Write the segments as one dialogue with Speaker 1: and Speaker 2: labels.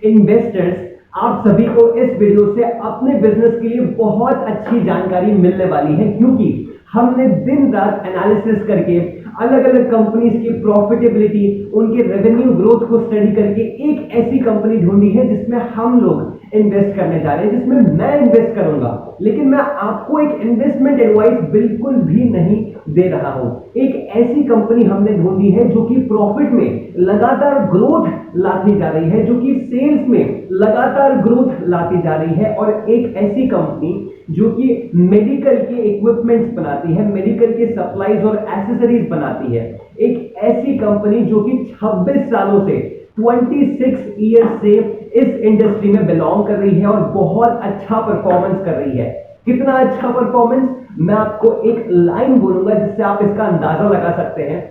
Speaker 1: Investors, आप सभी को इस वीडियो से अपने बिजनेस के लिए बहुत अच्छी जानकारी मिलने वाली है, क्योंकि हमने दिन रात एनालिसिस करके अलग अलग कंपनीज की प्रॉफिटेबिलिटी, उनके रेवेन्यू ग्रोथ को स्टडी करके एक ऐसी कंपनी ढूंढी है जिसमें हम लोग इन्वेस्ट करने जा रहे हैं, जिसमें मैं इन्वेस्ट करूंगा। लेकिन मैं आपको एक इन्वेस्टमेंट एडवाइस बिल्कुल भी नहीं दे रहा हूं। एक ऐसी कंपनी हमने ढूंढी है जो कि प्रॉफिट में लगातार ग्रोथ लाती जा रही है, जो कि सेल्स में लगातार ग्रोथ लाती जा रही है, और एक ऐसी कंपनी जो कि मेडिकल के इक्विपमेंट्स बनाती है, मेडिकल के सप्लाईज और एसेसरीज बनाती है। एक ऐसी कंपनी जो कि 26 सालों से 26 ईयर से इस इंडस्ट्री में बिलोंग कर रही है और बहुत अच्छा परफॉर्मेंस कर रही है। कितना अच्छा परफॉर्मेंस, मैं आपको एक लाइन बोलूंगा जिससे आप इसका अंदाजा लगा सकते हैं।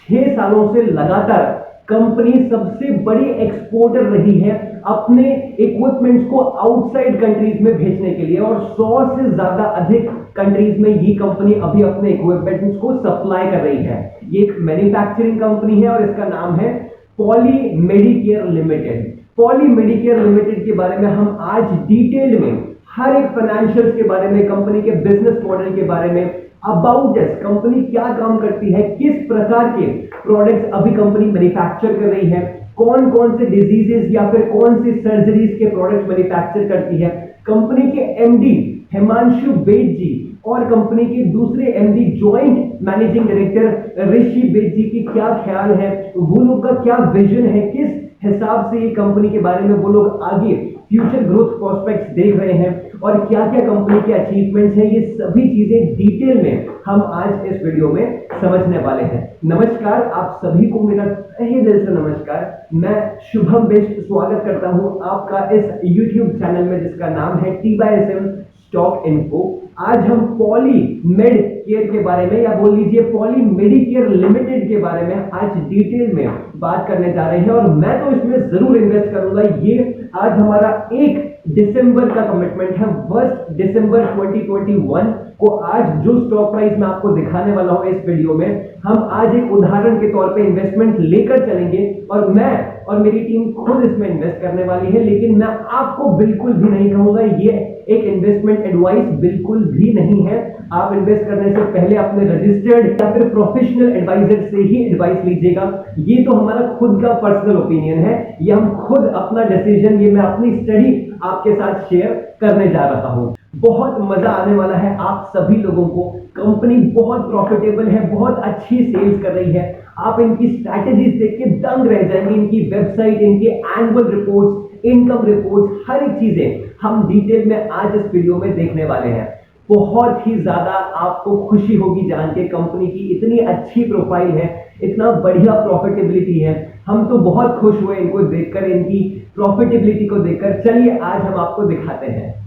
Speaker 1: 6 सालों से लगातार कंपनी सबसे बड़ी एक्सपोर्टर रही है अपने इक्विपमेंट्स को आउटसाइड कंट्रीज में भेजने के लिए, और 100 से ज्यादा अधिक कंट्रीज में ये कंपनी अभी अपने इक्विपमेंट्स को सप्लाई कर रही है। ये एक मैन्युफैक्चरिंग कंपनी है और इसका नाम है poly Medicare limited. Poly Medicare limited के बारे में हम आज डिटेल में हर एक फाइनेंशियल्स के बारे में, कंपनी के बिजनेस मॉडल के बारे में, अबाउट दिस कंपनी क्या काम करती है, किस प्रकार के प्रोडक्ट्स अभी कंपनी मैन्युफैक्चर कर रही है, कौन कौन से डिजीजेस या फिर कौन सी सर्जरीज के प्रोडक्ट्स मैन्युफैक्चर करती है, कंपनी के एमडी हिमांशु बेद जी और कंपनी के दूसरे एमडी ज्वाइंट मैनेजिंग डायरेक्टर ऋषि बेद जी की क्या ख्याल है, वो लोग का क्या विजन है, किस हिसाब से ये कंपनी के बारे में वो लोग आगे फ्यूचर ग्रोथ प्रोस्पेक्ट्स देख रहे हैं, और क्या क्या कंपनी के अचीवमेंट्स हैं, ये सभी चीजें डिटेल में हम आज इस वीडियो में समझने वाले हैं। नमस्कार, आप सभी को मेरा तहे दिल से नमस्कार। मैं शुभम बेस्ट स्वागत करता हूं आपका इस YouTube चैनल में जिसका नाम है TYSM स्टॉक इन्फो। आज हम पॉली मेड केयर के बारे में, या बोल लीजिए पॉली मेडिकेयर लिमिटेड के बारे में आज डिटेल में बात करने जा रहे हैं, और मैं तो इसमें जरूर इन्वेस्ट करूंगा। ये आज हमारा 1 दिसंबर का कमिटमेंट है। 1 दिसंबर 2021 को आज जो स्टॉक प्राइस मैं आपको दिखाने वाला हूं इस वीडियो में, हम आज एक उदाहरण के तौर पे इन्वेस्टमेंट लेकर चलेंगे, और मैं और मेरी टीम खुद इसमें इन्वेस्ट करने वाली है। लेकिन मैं आपको बिल्कुल भी नहीं कहूंगा ये एक इन्वेस्टमेंट एडवाइस बिल्कुल भी नहीं है। आप इन्वेस्ट करने से पहले अपने रजिस्टर्ड या फिर प्रोफेशनल एडवाइजर से ही एडवाइस लीजिएगा। ये तो हमारा खुद का पर्सनल ओपिनियन है, ये हम खुद अपना डिसीजन, ये मैं अपनी स्टडी आपके साथ शेयर करने जा रहा हूं। बहुत मजा आने वाला है आप सभी लोगों को। कंपनी बहुत प्रॉफिटेबल है, बहुत अच्छी सेल्स कर रही है। आप इनकी स्ट्रैटेजीज देख के दंग रह जाएंगे। इनकी वेबसाइट, इनके एनुअल रिपोर्ट्स, इनकम रिपोर्ट्स, हर एक चीजें हम डिटेल में आज इस वीडियो में देखने वाले हैं। बहुत ही ज्यादा आपको खुशी होगी जान के कंपनी की इतनी अच्छी प्रोफाइल है, इतना बढ़िया प्रॉफिटेबिलिटी है। हम तो बहुत खुश हुए इनको देखकर, इनकी प्रॉफिटेबिलिटी को देखकर। चलिए आज हम आपको दिखाते हैं।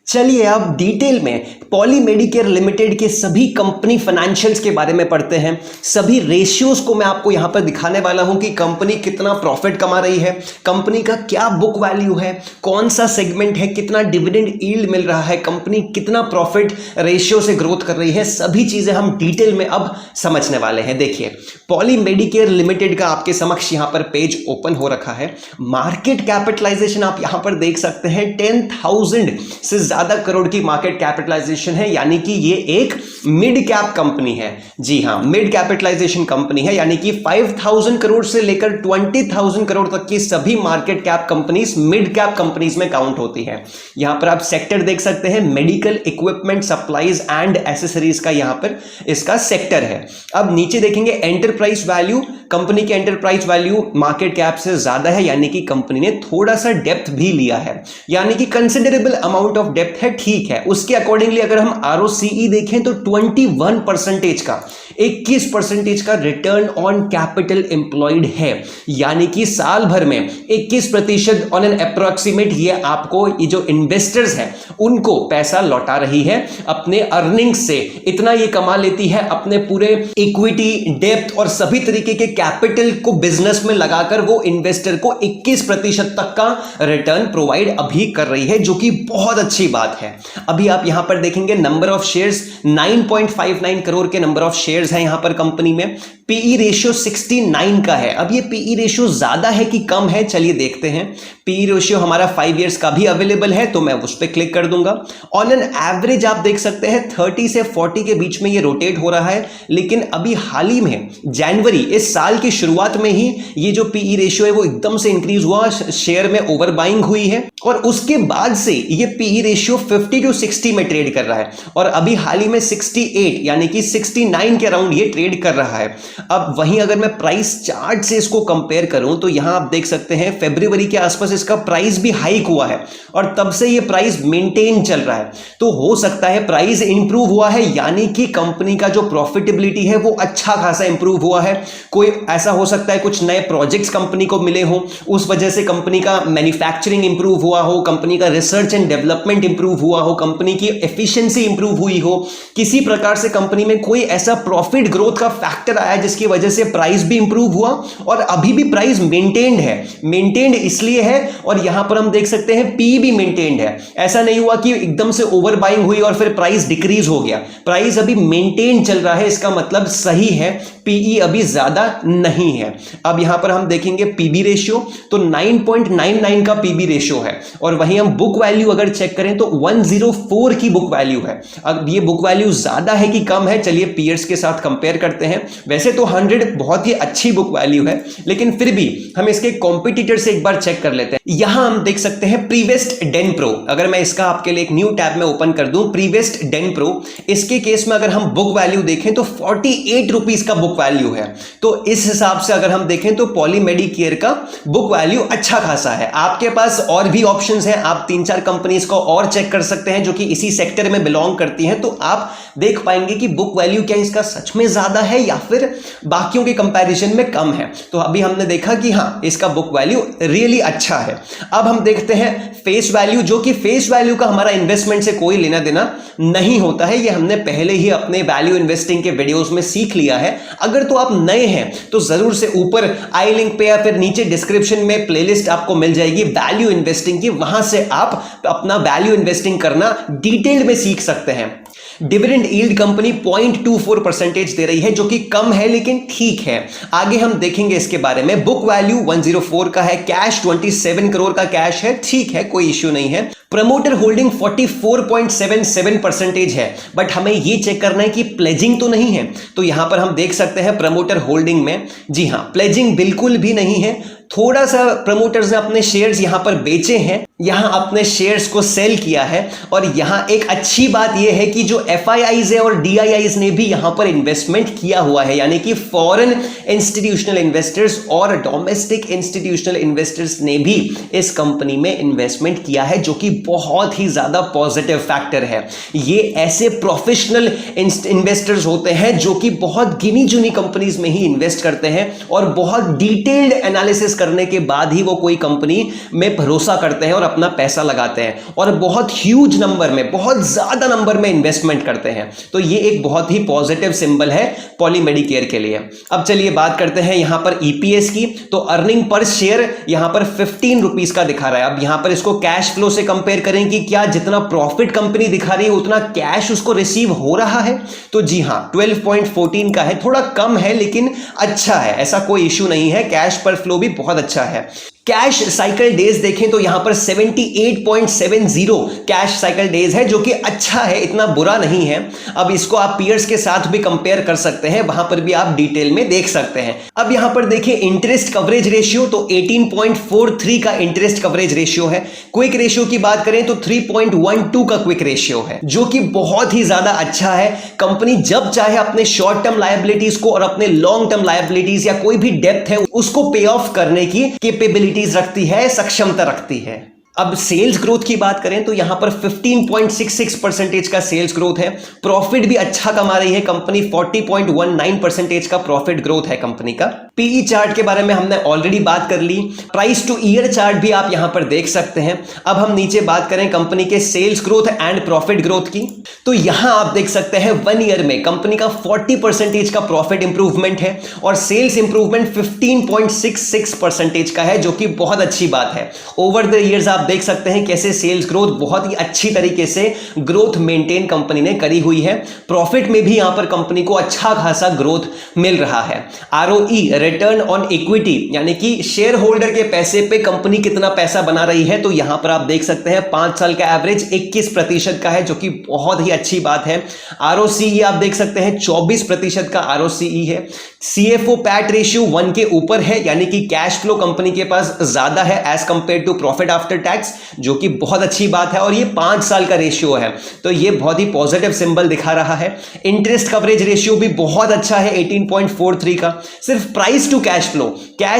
Speaker 2: चलिए अब डिटेल में पॉली मेडिकेयर लिमिटेड के सभी कंपनी फाइनेंशियल्स के बारे में पढ़ते हैं। सभी रेशियोज को मैं आपको यहां पर दिखाने वाला हूं कि कंपनी कितना प्रॉफिट कमा रही है, कंपनी का क्या बुक वैल्यू है, कौन सा सेगमेंट है, कितना डिविडेंड यील्ड मिल रहा है, कंपनी कितना प्रॉफिट रेशियो से ग्रोथ कर रही है। सभी चीजें हम डिटेल में अब समझने वाले हैं। देखिए पॉली मेडिकेयर लिमिटेड का आपके समक्ष यहां पर पेज ओपन हो रखा है। मार्केट कैपिटलाइजेशन आप यहां पर देख सकते हैं 10,000 से ज्यादा करोड़ की मार्केट कैपिटलाइजेशन है, यानी कि ये एक मिड कैप कंपनी है। जी हां, मिड कैपिटलाइजेशन कंपनी है, यानी कि 5,000 करोड़ से लेकर 20,000 करोड़ तक की सभी market cap companies mid cap companies में काउंट होती है। यहां पर आप सेक्टर देख सकते हैं, medical equipment supplies and accessories का यहां पर इसका सेक्टर है। अब नीचे देखेंगे एंटरप्राइज वैल्यू, कंपनी की एंटरप्राइज वैल्यू मार्केट कैप से ज्यादा है, यानी कि कंपनी ने थोड़ा सा डेप्थ भी लिया है, यानी कि कंसिडरेबल अमाउंट ऑफ डेप्थ है। ठीक है, उसके अकॉर्डिंगली अगर हम ROCE देखें तो 21% का 21% का रिटर्न ऑन कैपिटल एम्प्लॉयड है, यानी कि साल भर में 21% ऑन एन अप्रोक्सीमेट ये आपको, ये जो इन्वेस्टर्स हैं उनको पैसा लौटा रही है अपने अर्निंग्स से। इतना ये कमा लेती है अपने पूरे इक्विटी, डेप्थ और सभी तरीके के कैपिटल को बिजनेस में लगाकर वो इन्वेस्टर को 21% तक का रिटर्न प्रोवाइड अभी कर रही है, जो कि बहुत अच्छी बात है। अभी आप यहां पर देखेंगे नंबर ऑफ शेयर्स 9.59 करोड़ के नंबर ऑफ शेयर्स शेयर्स हैं यहां पर कंपनी में। पीई रेशियो 69 का है। अब ये पीई रेशियो ज्यादा है कि कम है, चलिए देखते हैं। पीई रेशियो हमारा 5 इयर्स का भी अवेलेबल है, तो मैं उस पर क्लिक कर दूंगा। ऑन एन एवरेज आप देख सकते हैं 30 से 40 के बीच में ये रोटेट हो रहा है, लेकिन अभी हाल ही में जनवरी इस साल की शुरुआत में ही ये जो पीई रेशियो है वो एकदम से इंक्रीज हुआ, शेयर में ओवर बाइंग हुई है और उसके बाद से ये पीई रेशियो 50 टू 60 में ट्रेड कर रहा है और अभी हाल ही में 68 यानी कि 69 के अराउंड ये ट्रेड कर रहा है। अब वहीं अगर मैं प्राइस चार्ट से इसको कंपेयर करूं तो यहां आप देख सकते हैं फरवरी के आसपास इसका प्राइस भी हाइक हुआ है और तब से ये प्राइस मेंटेन चल रहा है। तो हो सकता है प्राइस इंप्रूव हुआ है, यानी कि कंपनी का जो प्रॉफिटेबिलिटी है वो अच्छा खासा इंप्रूव हुआ है। कोई ऐसा हो सकता है कुछ नए प्रोजेक्ट्स कंपनी को मिले हो, उस वजह से कंपनी का मैन्युफैक्चरिंग इंप्रूव हुआ हो, कंपनी का रिसर्च एंड डेवलपमेंट इंप्रूव हुआ हो, कंपनी की एफिशिएंसी इंप्रूव हुई हो, किसी प्रकार से कंपनी में कोई ऐसा प्रॉफिट ग्रोथ का फैक्टर आया जिसकी वजह से प्राइस भी इंप्रूव हुआ और अभी भी प्राइस मेंटेन्ड है। मेंटेन्ड इसलिए है और यहां पर हम देख सकते हैं पी भी मेंटेन्ड है। ऐसा नहीं हुआ कि एकदम से ओवर बाइंग हुई और फिर प्राइस डिक्रीज हो गया, प्राइस अभी मेंटेन चल रहा है, इसका मतलब सही है, पीई अभी ज्यादा नहीं है। अब यहां पर हम देखेंगे पीबी रेशियो, तो 9.99 का पीबी रेशियो है और वहीं हम बुक वैल्यू अगर चेक करें तो 104 की बुक वैल्यू है। अब ये बुक वैल्यू ज्यादा है कि कम है, चलिए पीयर्स के साथ कंपेयर करते हैं। वैसे तो 100 बहुत ही अच्छी बुक वैल्यू है, लेकिन फिर भी हम इसके कॉम्पिटिटर से एक बार चेक कर लेते हैं। यहां हम देख सकते हैं प्रीवेस्ट डेन प्रो, अगर मैं इसका आपके लिए एक न्यू टैब में ओपन कर दूं, प्रीवेस्ट डेन प्रो, इसके केस में अगर हम बुक वैल्यू देखें तो 48 रुपीज का बुक वैल्यू है। तो इस हिसाब से अगर हम देखें तो पॉली मेडिकेयर का बुक वैल्यू अच्छा खासा है। आपके पास और भी ऑप्शंस हैं, आप 3-4 कंपनीज को और चेक कर सकते हैं जो कि इसी सेक्टर में बिलोंग करती हैं, तो आप देख पाएंगे कि बुक वैल्यू क्या इसका सच में ज्यादा है या फिर बाकियों के कंपैरिजन में कम है। तो अभी हमने देखा कि हां इसका बुक वैल्यू रियली अच्छा है। अब हम देखते हैं फेस वैल्यू, जो कि फेस वैल्यू का हमारा इन्वेस्टमेंट से कोई लेना देना नहीं होता है, ये हमने पहले ही अपने वैल्यू इन्वेस्टिंग के वीडियोस में सीख लिया है। अगर तो आप नए हैं तो जरूर से ऊपर आई लिंक पे या फिर नीचे डिस्क्रिप्शन में प्लेलिस्ट आपको मिल जाएगी वैल्यू इन्वेस्टिंग की, वहां से आप अपना वैल्यू इन्वेस्टिंग करना डिटेल में सीख सकते हैं। डिविडेंड यील्ड कंपनी 0.24% दे रही है, जो कि कम है लेकिन ठीक है। आगे हम देखेंगे इसके बारे में। बुक वैल्यू 104 का है, कैश 27 करोड़ का कैश है, ठीक है, कोई इश्यू नहीं है। प्रमोटर होल्डिंग 44.77% है, बट हमें ये चेक करना है कि प्लेजिंग तो नहीं है। तो यहां पर हम देख सकते हैं प्रमोटर होल्डिंग में, जी हां, प्लेजिंग बिल्कुल भी नहीं है। थोड़ा सा प्रमोटर्स ने अपने शेयर्स यहां पर बेचे हैं, यहां अपने शेयर्स को सेल किया है और यहां एक अच्छी बात यह है कि जो एफआईआईज है और डीआईआईज ने भी यहां पर इन्वेस्टमेंट किया हुआ है, यानी कि फॉरेन इंस्टीट्यूशनल इन्वेस्टर्स और डोमेस्टिक इंस्टीट्यूशनल इन्वेस्टर्स ने भी इस कंपनी में इन्वेस्टमेंट किया है, जो कि बहुत ही ज्यादा पॉजिटिव फैक्टर है। ये ऐसे प्रोफेशनल इन्वेस्टर्स होते हैं जो कि बहुत गिनी चुनी कंपनीज में ही इन्वेस्ट करते हैं और बहुत डिटेल्ड एनालिसिस करने के बाद ही वो कोई कंपनी में भरोसा करते हैं और अपना पैसा लगाते हैं और बहुत ह्यूज नंबर में, बहुत ज्यादा नंबर में इन्वेस्टमेंट करते हैं। तो ये एक बहुत ही पॉजिटिव सिंबल है पॉली मेडिकेयर के लिए। अब चलिए बात करते हैं यहां पर ईपीएस की। तो अर्निंग पर शेयर यहां पर 15 रुपीज का दिखा रहा है। अब यहां पर इसको कैश फ्लो से कंपेयर करें कि क्या जितना प्रॉफिट कंपनी दिखा रही है उतना कैश उसको रिसीव हो रहा है, तो जी हां 12.14 का है, थोड़ा कम है लेकिन अच्छा है, ऐसा कोई इश्यू नहीं है। कैश पर फ्लो भी बहुत अच्छा है। कैश साइकिल डेज देखें तो यहां पर 78.70 कैश साइकिल डेज है, जो कि अच्छा है, इतना बुरा नहीं है। अब इसको आप पीयर्स के साथ भी कंपेयर कर सकते हैं, वहां पर भी आप डिटेल में देख सकते हैं। अब यहां पर देखिए इंटरेस्ट कवरेज रेशियो, तो 18.43 का इंटरेस्ट कवरेज रेशियो है। क्विक रेशियो की बात करें तो 3.12 का क्विक रेशियो है, जो कि बहुत ही ज्यादा अच्छा है। कंपनी जब चाहे अपने शॉर्ट टर्म लायबिलिटीज को और अपने लॉन्ग टर्म लायबिलिटीज या कोई भी डेप्थ है उसको पे ऑफ करने की कैपेबिलिटी रखती है, सक्षमता रखती है। अब सेल्स ग्रोथ की बात करें तो यहां पर 15.66% का सेल्स ग्रोथ है। प्रॉफिट भी अच्छा कमा रही है कंपनी, 40.19% का प्रॉफिट ग्रोथ है कंपनी का। पीई चार्ट के बारे में हमने ऑलरेडी बात कर ली। प्राइस टू ईयर चार्ट भी आप यहां पर देख सकते हैं। अब हम नीचे बात करें कंपनी के sales growth and profit growth की, तो यहां आप देख सकते हैं 1 ईयर में कंपनी का 40% का प्रॉफिट इंप्रूवमेंट है और सेल्स इंप्रूवमेंट 15.66% का है, जो कि बहुत अच्छी बात है। ओवर द ईयर्स आप देख सकते हैं कैसे सेल्स ग्रोथ बहुत ही अच्छी तरीके से ग्रोथ मेंटेन कंपनी ने करी हुई है। प्रॉफिट में भी यहां पर कंपनी को अच्छा खासा ग्रोथ मिल रहा है। आरओई, रिटर्न ऑन इक्विटी, यानी कि शेयर होल्डर के पैसे पे कंपनी कितना पैसा बना रही है, तो यहां पर आप देख सकते हैं 5 साल का एवरेज 21% का है, जो कि बहुत ही अच्छी बात है। आरओसीई आप देख सकते हैं 24% का आरओसीई है। सीएफओ पैट रेशियो 1 के ऊपर है, यानी कि कैश फ्लो कंपनी के पास ज्यादा है as compared to profit after tax, जो कि बहुत अच्छी बात है। और ये 5 साल का रेशियो है, तो ये बहुत ही पॉजिटिव सिंबल दिखा रहा है। इंटरेस्ट कवरेज रेशियो भी बहुत अच्छा है 18.43 का। सिर्फ प्राइस टू कैश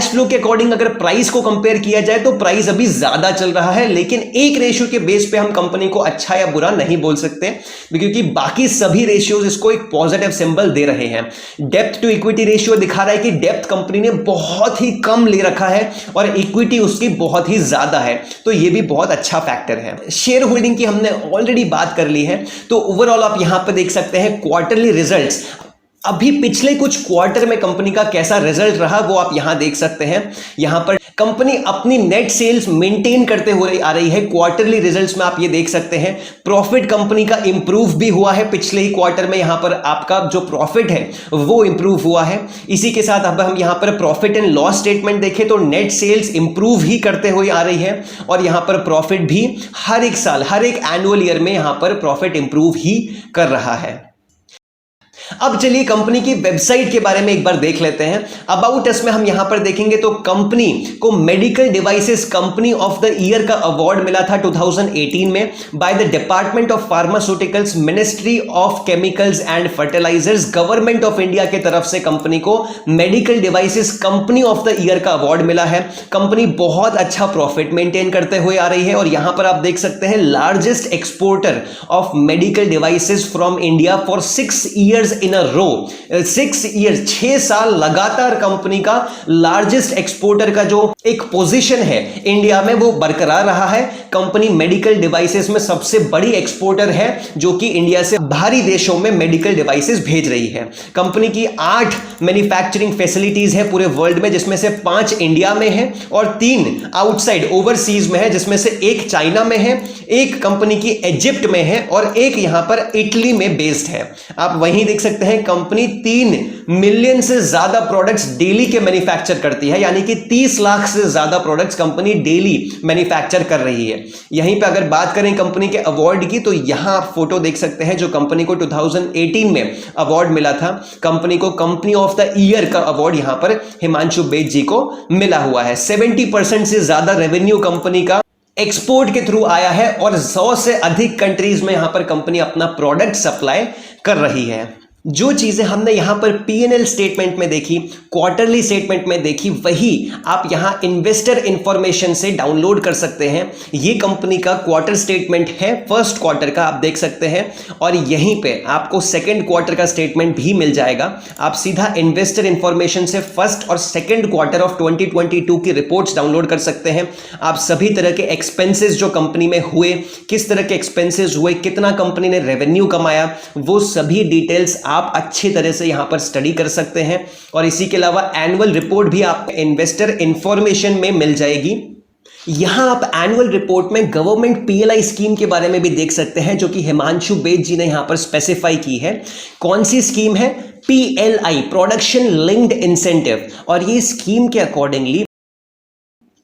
Speaker 2: फ्लो के अकॉर्डिंग अगर प्राइस को कंपेयर किया जाए तो प्राइस अभी ज्यादा चल रहा है, लेकिन एक रेशियो के बेस पे हम कंपनी को अच्छा या बुरा नहीं बोल सकते, क्योंकि बाकी सभी रेशियोज इसको एक पॉजिटिव सिंबल दे रहे हैं। डेप्थ टू इक्विटी रेशियो दिखा रहा है कि डेप्थ कंपनी ने बहुत ही कम ले रखा है और इक्विटी उसकी बहुत ही ज्यादा है, तो यह भी बहुत अच्छा फैक्टर है। शेयर होल्डिंग की हमने ऑलरेडी बात कर ली है, तो ओवरऑल आप यहां पर देख सकते हैं क्वार्टरली रिजल्ट्स। अभी पिछले कुछ क्वार्टर में कंपनी का कैसा रिजल्ट रहा वो आप यहां देख सकते हैं। यहां पर कंपनी अपनी नेट सेल्स मेंटेन करते हुए आ रही है। क्वार्टरली रिजल्ट्स में आप ये देख सकते हैं प्रॉफिट कंपनी का इंप्रूव भी हुआ है पिछले ही क्वार्टर में। यहां पर आपका जो प्रॉफिट है वो इंप्रूव हुआ है। इसी के साथ अब हम यहां पर प्रॉफिट एंड लॉस स्टेटमेंट देखें तो नेट सेल्स इंप्रूव ही करते हुए आ रही है और यहां पर प्रॉफिट भी हर एक साल, हर एक एनुअल ईयर में यहां पर प्रॉफिट इंप्रूव ही कर रहा है। अब चलिए कंपनी की वेबसाइट के बारे में एक बार देख लेते हैं। अबाउट अस में हम यहां पर देखेंगे तो कंपनी को medical devices company of the year का अवार्ड मिला था 2018 में by the department of pharmaceuticals, ministry of chemicals and fertilisers, government of India के तरफ से कंपनी को medical devices company of the year का अवार्ड मिला है। कंपनी बहुत अच्छा प्रॉफिट मेंटेन करते हुए आ रही है और यहां पर आप देख सकते हैं largest exporter of medical devices from India for 6 years in a row. 6 years, 6 साल लगातार कंपनी का लार्जेस्ट एक्सपोर्टर का जो एक पोजीशन है इंडिया में वो बरकरार रहा है। कंपनी मेडिकल डिवाइसेस में सबसे बड़ी एक्सपोर्टर है जो कि इंडिया से बाहरी देशों में मेडिकल डिवाइसेस भेज रही है। कंपनी की 8 मैन्युफैक्चरिंग फैसिलिटीज है पूरे वर्ल्ड में, जिसमें से 5 इंडिया में है और 3 आउटसाइड ओवरसीज में है, जिसमें से एक चाइना में है, एक कंपनी की इजिप्ट में है और एक यहां पर इटली में बेस्ड है। आप वहीं देख सकते हैं कंपनी 3 मिलियन से ज्यादा प्रोडक्ट्स डेली के मैन्युफैक्चर करती है, यानी कि 30 लाख से ज्यादा प्रोडक्ट्स कंपनी डेली मैन्युफैक्चर कर रही है। यहीं पे अगर बात करें कंपनी के अवार्ड की तो यहां आप फोटो देख सकते हैं जो कंपनी को 2018 में अवार्ड मिला था। कंपनी को कंपनी ऑफ द ईयर का अवार्ड यहां पर हिमांशु बेज जी को मिला हुआ है। 70% से ज्यादा रेवेन्यू कंपनी का एक्सपोर्ट के थ्रू आया है और 100 से अधिक कंट्रीज में यहां पर कंपनी अपना प्रोडक्ट सप्लाई कर रही है। जो चीजें हमने यहां पर P&L स्टेटमेंट में देखी, क्वार्टरली स्टेटमेंट में देखी, वही आप यहां इन्वेस्टर इंफॉर्मेशन से डाउनलोड कर सकते हैं। ये कंपनी का क्वार्टर स्टेटमेंट है, फर्स्ट क्वार्टर का आप देख सकते हैं और यहीं पे आपको सेकंड क्वार्टर का स्टेटमेंट भी मिल जाएगा। आप सीधा इन्वेस्टर इंफॉर्मेशन से फर्स्ट और सेकंड क्वार्टर ऑफ 2022 की रिपोर्ट्स डाउनलोड कर सकते हैं। आप सभी तरह के एक्सपेंसेस जो कंपनी में हुए, किस तरह के एक्सपेंसेस हुए, कितना कंपनी ने रेवेन्यू कमाया, वो सभी डिटेल्स आप अच्छी तरह से यहां पर स्टडी कर सकते हैं। और इसी के अलावा एनुअल रिपोर्ट भी आपको इन्वेस्टर इंफॉर्मेशन में मिल जाएगी। यहां आप एनुअल रिपोर्ट में गवर्नमेंट PLI स्कीम के बारे में भी देख सकते हैं, जो कि हिमांशु बेज जी ने यहां पर स्पेसिफाई की है। कौन सी स्कीम है? PLI, production linked incentive. और ये स्कीम के अकॉर्डिंगली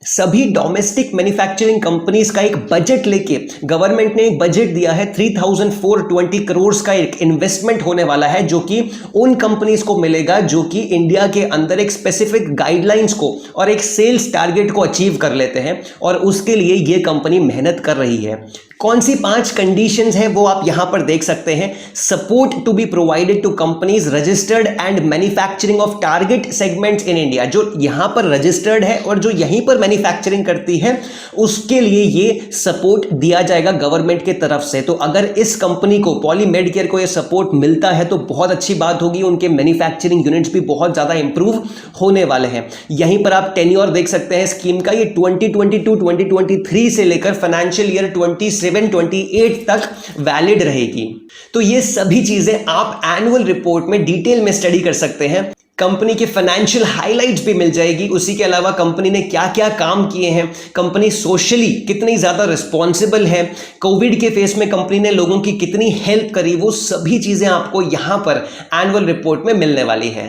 Speaker 2: सभी डोमेस्टिक मैन्युफैक्चरिंग कंपनीज का एक बजट लेके गवर्नमेंट ने एक बजट दिया है 3420 करोड़ का एक इन्वेस्टमेंट होने वाला है, जो कि उन कंपनीज को मिलेगा जो कि इंडिया के अंदर एक स्पेसिफिक गाइडलाइंस को और एक सेल्स टारगेट को अचीव कर लेते हैं और उसके लिए ये कंपनी मेहनत कर रही है। कौन सी 5 कंडीशंस हैं वो आप यहां पर देख सकते हैं। Support to be provided to companies registered and manufacturing of target segments in India. जो यहां पर रजिस्टर्ड है और जो यहीं पर मैन्युफैक्चरिंग करती है उसके लिए ये सपोर्ट दिया जाएगा गवर्नमेंट के तरफ से। तो अगर इस कंपनी को, पॉली मेडिकेयर को, ये सपोर्ट मिलता है तो बहुत अच्छी बात होगी, उनके मैन्युफैक्चरिंग यूनिट्स भी बहुत ज़्यादा इंप्रूव होने वाले हैं। यहीं पर आप टेन्योर देख सकते हैं स्कीम का, ये 2022-2023 से लेकर फाइनेंशियल ईयर 27-28 तक वैलिड रहेगी। तो ये सभी चीज़ें आप एनुअल रिपोर्ट में डिटेल में स्टडी कर सकते हैं। कंपनी के फाइनेंशियल हाइलाइट्स भी मिल जाएगी। उसी के अलावा कंपनी ने क्या क्या काम किए हैं, कंपनी सोशली कितनी ज़्यादा रिस्पॉन्सिबल है, कोविड के फेस में कंपनी ने लोगों की कितनी हेल्प करी, वो सभी चीज़ें आपको यहाँ पर एनुअल रिपोर्ट में मिलने वाली है।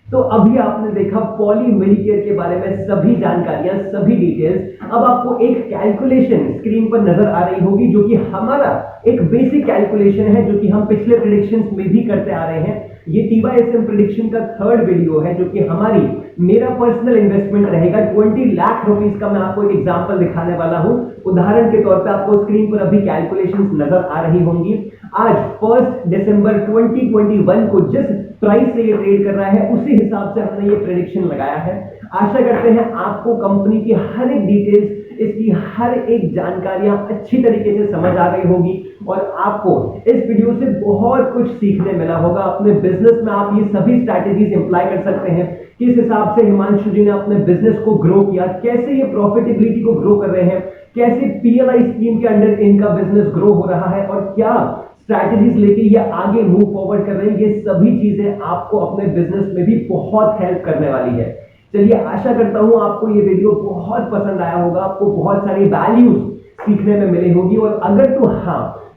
Speaker 1: तो अभी आपने देखा पॉली मेडिकेयर के बारे में सभी जानकारियां, सभी डिटेल्स। अब आपको एक कैलकुलेशन स्क्रीन पर नजर आ रही होगी जो कि हमारा एक बेसिक कैलकुलेशन है, जो कि हम पिछले प्रेडिक्शंस में भी करते आ रहे हैं। ये TYSM प्रेडिक्शन का थर्ड वीडियो है, जो कि हमारी मेरा पर्सनल इन्वेस्टमेंट रहेगा 20 लाख रुपीस का। मैं आपको एक एग्जांपल दिखाने वाला हूं। उदाहरण के तौर पे आपको स्क्रीन पर अभी कैलकुलेशंस नजर आ रही होंगी। आज 1 दिसंबर 2021 को जिस प्राइस से ये ट्रेड कर रहा है उसी हिसाब से हमने ये प्रेडिक्शन लगाया है। आशा करते हैं आपको कंपनी की हर एक डिटेल्स, इसकी हर एक जानकारियां अच्छी तरीके से समझ आ गई होगी और आपको इस वीडियो से बहुत कुछ सीखने मिला होगा। अपने बिजनेस में आप ये सभी स्ट्रैटेजीज इंप्लाई कर सकते हैं। किस हिसाब से हिमांशु जी ने अपने बिजनेस को ग्रो किया, कैसे ये प्रॉफिटेबिलिटी को ग्रो कर रहे हैं, कैसे PLI स्कीम के अंडर इनका बिजनेस ग्रो हो रहा है और क्या स्ट्रैटेजीज लेके ये आगे मूव फॉरवर्ड कर रहे हैं। ये सभी चीजें आपको अपने बिजनेस में भी बहुत हेल्प करने वाली है। चलिए, आशा करता हूं आपको ये वीडियो बहुत पसंद आया होगा, आपको बहुत सारी वैल्यूज सीखने में मिली होगी और अगर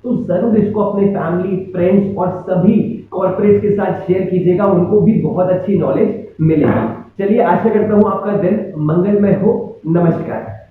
Speaker 1: तो जरूर इसको अपने फैमिली, फ्रेंड्स और सभी कॉर्पोरेट्स के साथ शेयर कीजिएगा, उनको भी बहुत अच्छी नॉलेज मिलेगी। चलिए, आशा करता हूं आपका दिन मंगलमय हो। नमस्कार।